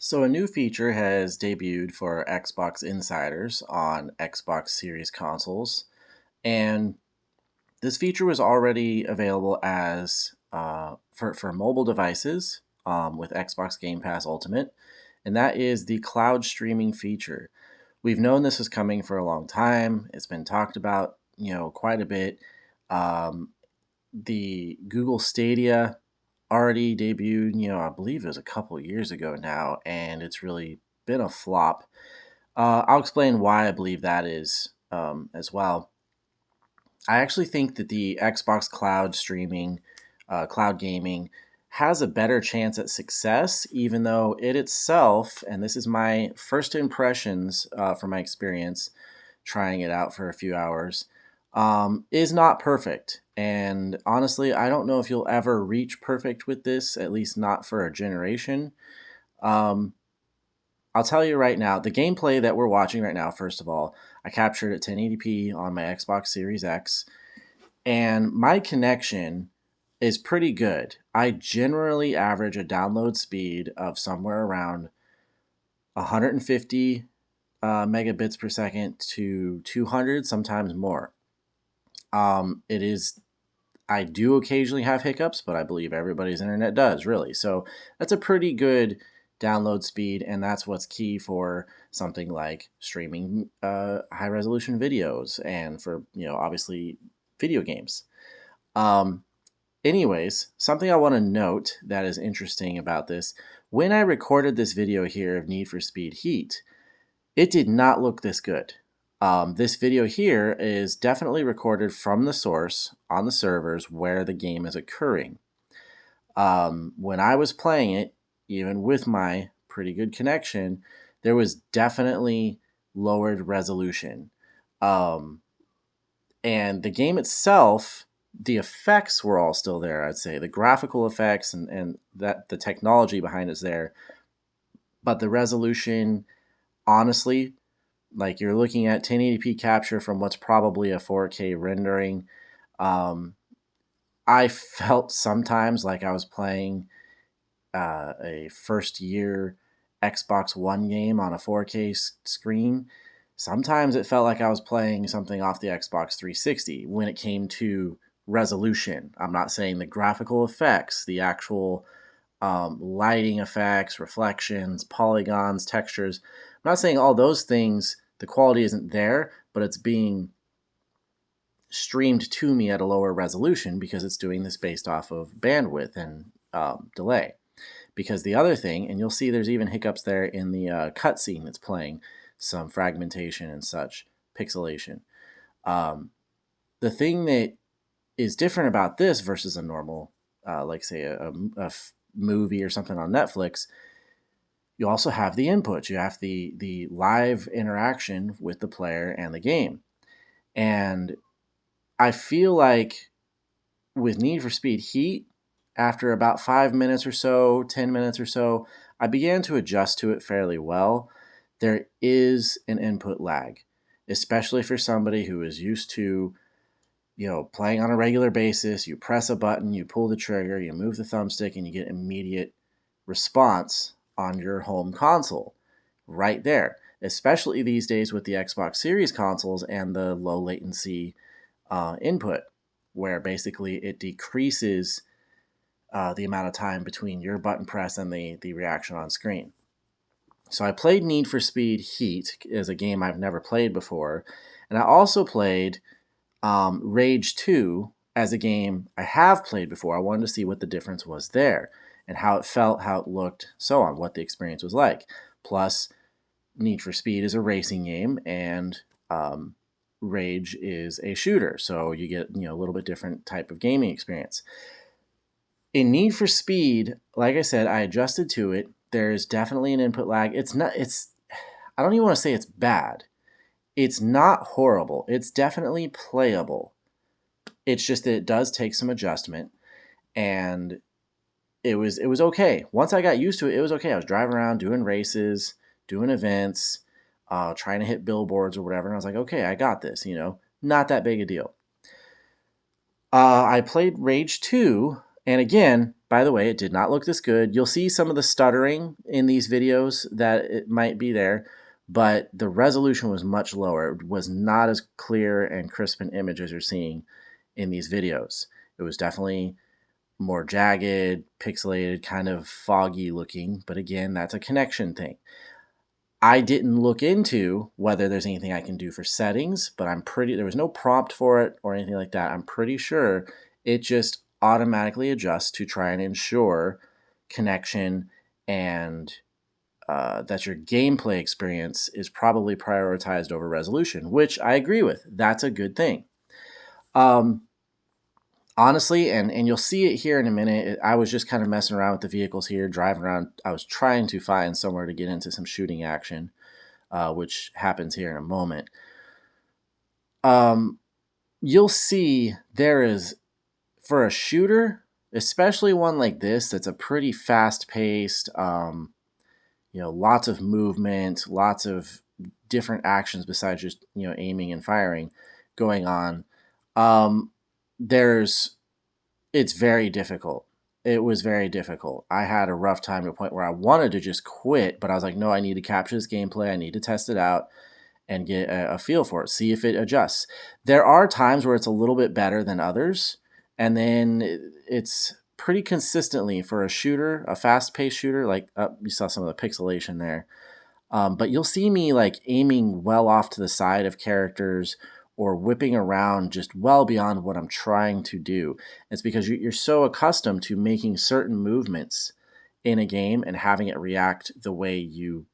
So a new feature has debuted for Xbox insiders on Xbox Series consoles, and this feature was already available as for mobile devices with Xbox Game Pass Ultimate, and that is the cloud streaming feature. We've known this was coming for a long time. It's been talked about, quite a bit. Um, the Google Stadia already debuted, I believe it was a couple years ago now, and it's really been a flop. I'll explain why I believe that is as well. I actually think that the Xbox cloud streaming, cloud gaming, has a better chance at success, even though it itself, and this is my first impressions from my experience trying it out for a few hours, is not perfect. And honestly, I don't know if you'll ever reach perfect with this, at least not for a generation. Um, I'll tell you right now, the gameplay that we're watching right now, first of all, I captured at 1080p on my Xbox Series X, and my connection is pretty good. I generally average a download speed of somewhere around 150 megabits per second to 200, sometimes more. It is I do occasionally have hiccups, but I believe everybody's internet does, really. So that's a pretty good download speed, and that's what's key for something like streaming high resolution videos and for, obviously video games. Um, Anyways, something I want to note that is interesting about this, when I recorded this video here of Need for Speed Heat, it did not look this good. This video here is definitely recorded from the source on the servers where the game is occurring. When I was playing it, even with my pretty good connection, there was definitely lowered resolution. Um, and the game itself, the effects were all still there, I'd say. The graphical effects and that the technology behind it's there. But the resolution, honestly, like you're looking at 1080p capture from what's probably a 4K rendering. Um, I felt sometimes like I was playing a first year Xbox One game on a 4K screen. Sometimes it felt like I was playing something off the Xbox 360 when it came to resolution. I'm not saying the graphical effects, the actual lighting effects, reflections, polygons, textures. I'm not saying all those things, the quality isn't there, but it's being streamed to me at a lower resolution because it's doing this based off of bandwidth and delay. Because the other thing, and you'll see there's even hiccups there in the cutscene that's playing, some fragmentation and such, pixelation. Um, the thing that is different about this versus a normal, like say a movie or something on Netflix, you also have the input. You have the live interaction with the player and the game. And I feel like with Need for Speed Heat, after about 5 minutes or so, 10 minutes or so, I began to adjust to it fairly well. There is an input lag, especially for somebody who is used to, playing on a regular basis. You press a button, you pull the trigger, you move the thumbstick, and you get immediate response on your home console right there, especially these days with the Xbox Series consoles and the low latency input, where basically it decreases the amount of time between your button press and the reaction on screen. So I played Need for Speed Heat as a game I've never played before, and I also played Rage 2 as a game I have played before. I wanted to see what the difference was there and how it felt, how it looked, so on, what the experience was like. Plus, Need for Speed is a racing game, and Rage is a shooter, so you get a little bit different type of gaming experience. In Need for Speed, like I said, I adjusted to it. There's definitely an input lag. I don't even want to say it's bad. It's not horrible. It's definitely playable. It's just that it does take some adjustment, and it was okay. Once I got used to it, it was okay. I was driving around doing races, doing events, trying to hit billboards or whatever, and I was like, okay, I got this. Not that big a deal. I played Rage 2, and again, by the way, it did not look this good. You'll see some of the stuttering in these videos that it might be there, but the resolution was much lower. It was not as clear and crisp an image as you're seeing in these videos. It was definitely more jagged, pixelated, kind of foggy looking, but again, that's a connection thing. I didn't look into whether there's anything I can do for settings, but there was no prompt for it or anything like that. I'm pretty sure it just automatically adjusts to try and ensure connection and that your gameplay experience is probably prioritized over resolution, which I agree with. That's a good thing. Honestly, and you'll see it here in a minute, I was just kind of messing around with the vehicles here, driving around. I was trying to find somewhere to get into some shooting action, which happens here in a moment. You'll see there is, for a shooter, especially one like this, that's a pretty fast-paced, lots of movement, lots of different actions besides just, aiming and firing going on. It's very difficult. It was very difficult. I had a rough time to a point where I wanted to just quit, but I was like, no, I need to capture this gameplay. I need to test it out and get a feel for it, see if it adjusts. There are times where it's a little bit better than others, and then it's pretty consistently for a shooter, a fast-paced shooter, like you saw some of the pixelation there. But you'll see me like aiming well off to the side of characters or whipping around just well beyond what I'm trying to do. It's because you're so accustomed to making certain movements in a game and having it react the way you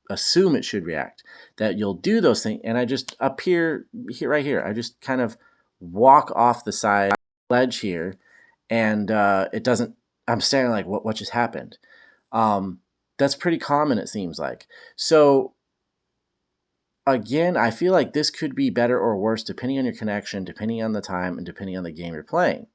assume it should react, that you'll do those things. And I just appear here, right here. I just kind of walk off the side ledge here, and it doesn't. I'm standing like, what just happened? That's pretty common, it seems like. So again, I feel like this could be better or worse depending on your connection, depending on the time, and depending on the game you're playing.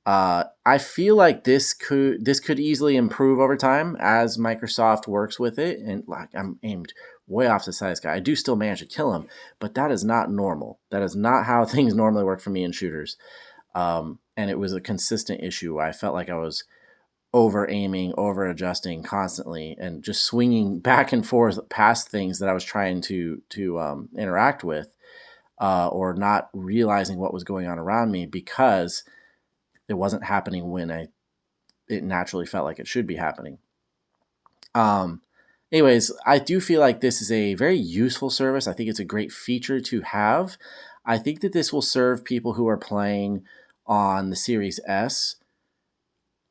I feel like this could easily improve over time as Microsoft works with it. And like, I'm aimed way off the side of this guy. I do still manage to kill him, but that is not normal. That is not how things normally work for me in shooters. And it was a consistent issue. I felt like I was over aiming, over adjusting constantly, and just swinging back and forth past things that I was trying to interact with, or not realizing what was going on around me because it wasn't happening when it naturally felt like it should be happening. Anyways, I do feel like this is a very useful service. I think it's a great feature to have. I think that this will serve people who are playing on the Series S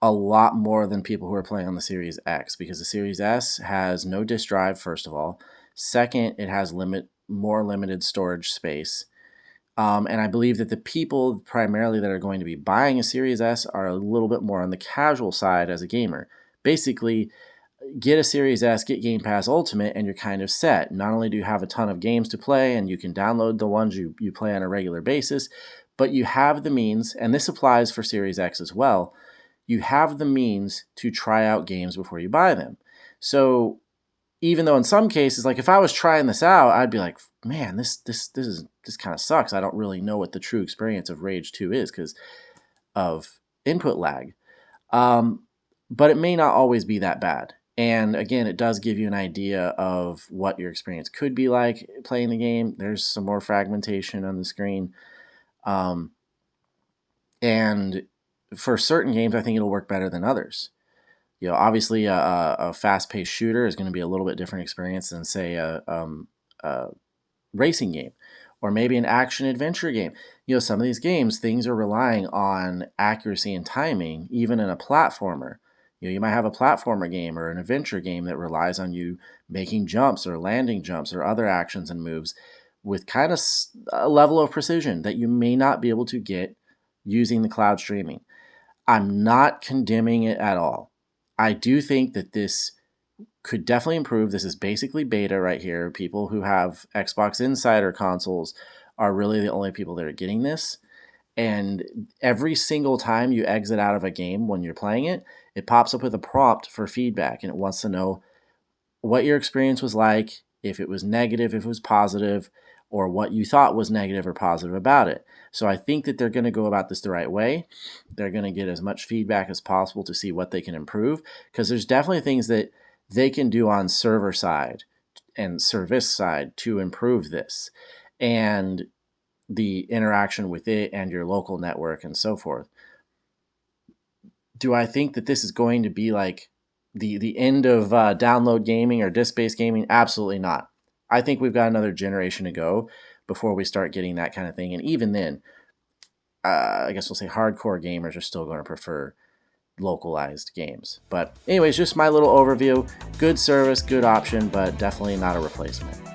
a lot more than people who are playing on the Series X, because the Series S has no disk drive, first of all. Second, it has more limited storage space. And I believe that the people primarily that are going to be buying a Series S are a little bit more on the casual side as a gamer. Basically, get a Series S, get Game Pass Ultimate, and you're kind of set. Not only do you have a ton of games to play, and you can download the ones you play on a regular basis, but you have the means, and this applies for Series X as well, you have the means to try out games before you buy them. So even though in some cases, like if I was trying this out, I'd be like, man, this kind of sucks. I don't really know what the true experience of Rage 2 is because of input lag. But it may not always be that bad. And again, it does give you an idea of what your experience could be like playing the game. There's some more fragmentation on the screen. And for certain games, I think it'll work better than others. Obviously, a fast-paced shooter is going to be a little bit different experience than, say, a racing game, or maybe an action-adventure game. Some of these games, things are relying on accuracy and timing, even in a platformer. You might have a platformer game or an adventure game that relies on you making jumps or landing jumps or other actions and moves with kind of a level of precision that you may not be able to get using the cloud streaming. I'm not condemning it at all. I do think that this could definitely improve. This is basically beta right here. People who have Xbox Insider consoles are really the only people that are getting this. And every single time you exit out of a game when you're playing it, it pops up with a prompt for feedback, and it wants to know what your experience was like, if it was negative, if it was positive, or what you thought was negative or positive about it. So I think that they're going to go about this the right way. They're going to get as much feedback as possible to see what they can improve, because there's definitely things that they can do on server side and service side to improve this, and the interaction with it and your local network and so forth. Do I think that this is going to be like the end of download gaming or disk-based gaming? Absolutely not. I think we've got another generation to go before we start getting that kind of thing. And even then, I guess we'll say hardcore gamers are still going to prefer localized games. But anyways, just my little overview. Good service, good option, but definitely not a replacement.